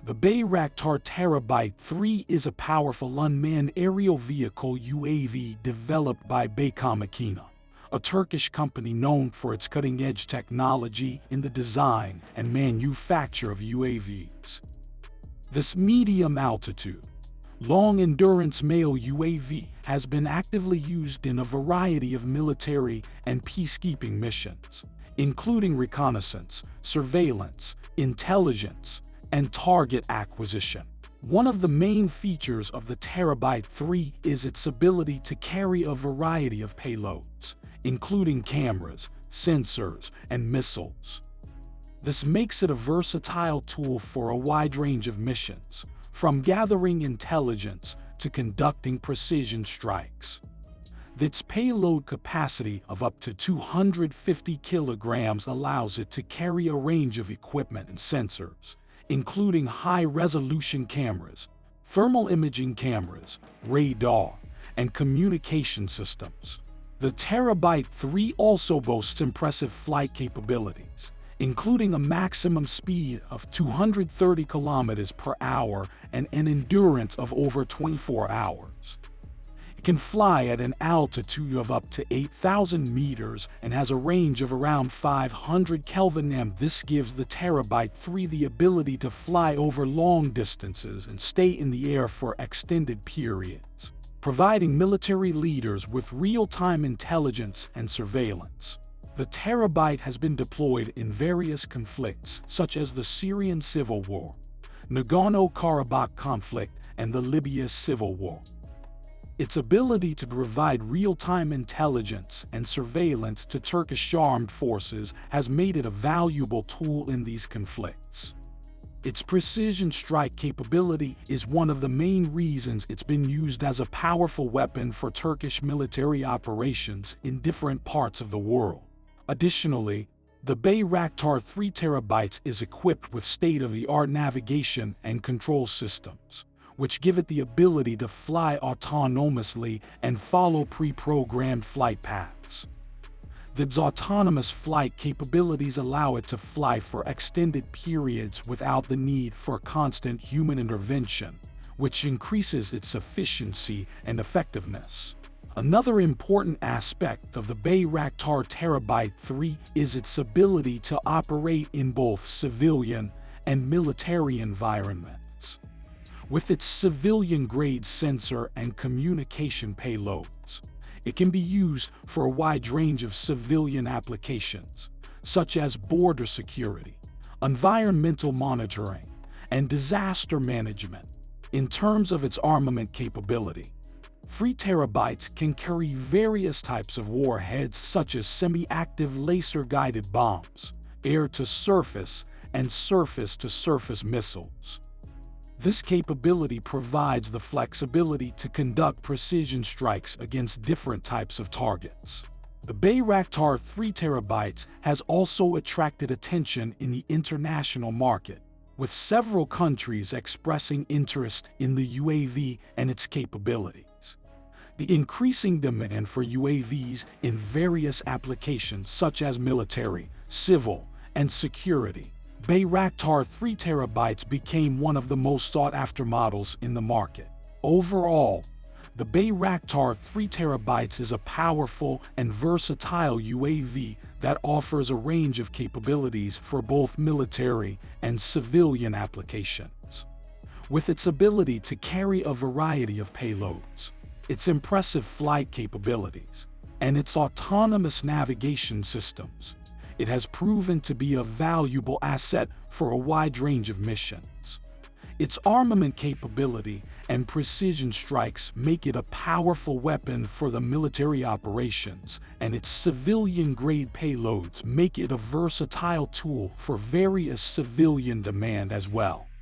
The Bayraktar TB3 is a powerful unmanned aerial vehicle UAV developed by Bayraktar, a Turkish company known for its cutting-edge technology in the design and manufacture of UAVs. This medium-altitude, long-endurance male UAV has been actively used in a variety of military and peacekeeping missions, including reconnaissance, surveillance, intelligence, and target acquisition. One of the main features of the TB3 is its ability to carry a variety of payloads, including cameras, sensors, and missiles. This makes it a versatile tool for a wide range of missions, from gathering intelligence to conducting precision strikes. Its payload capacity of up to 250 kilograms allows it to carry a range of equipment and sensors, including high-resolution cameras, thermal imaging cameras, radar, and communication systems. The TB3 also boasts impressive flight capabilities, including a maximum speed of 230 kilometers per hour and an endurance of over 24 hours. It can fly at an altitude of up to 8,000 meters and has a range of around 500 Kelvin. This gives the TB3 the ability to fly over long distances and stay in the air for extended periods, providing military leaders with real-time intelligence and surveillance. The TB has been deployed in various conflicts such as the Syrian civil war, Nagorno-Karabakh conflict, and the Libya civil war. Its ability to provide real-time intelligence and surveillance to Turkish armed forces has made it a valuable tool in these conflicts. Its precision strike capability is one of the main reasons it's been used as a powerful weapon for Turkish military operations in different parts of the world. Additionally, the Bayraktar TB3 is equipped with state-of-the-art navigation and control systems, which give it the ability to fly autonomously and follow pre-programmed flight paths. Its autonomous flight capabilities allow it to fly for extended periods without the need for constant human intervention, which increases its efficiency and effectiveness. Another important aspect of the Bayraktar TB3 is its ability to operate in both civilian and military environments. With its civilian-grade sensor and communication payloads, it can be used for a wide range of civilian applications, such as border security, environmental monitoring, and disaster management. In terms of its armament capability, TB3 can carry various types of warheads such as semi-active laser-guided bombs, air-to-surface, and surface-to-surface missiles. This capability provides the flexibility to conduct precision strikes against different types of targets. The Bayraktar TB3 has also attracted attention in the international market, with several countries expressing interest in the UAV and its capabilities. The increasing demand for UAVs in various applications such as military, civil, and security, Bayraktar TB3 became one of the most sought-after models in the market. Overall, the Bayraktar TB3 is a powerful and versatile UAV that offers a range of capabilities for both military and civilian applications. With its ability to carry a variety of payloads, its impressive flight capabilities, and its autonomous navigation systems, it has proven to be a valuable asset for a wide range of missions. Its armament capability and precision strikes make it a powerful weapon for the military operations, and its civilian-grade payloads make it a versatile tool for various civilian demand as well.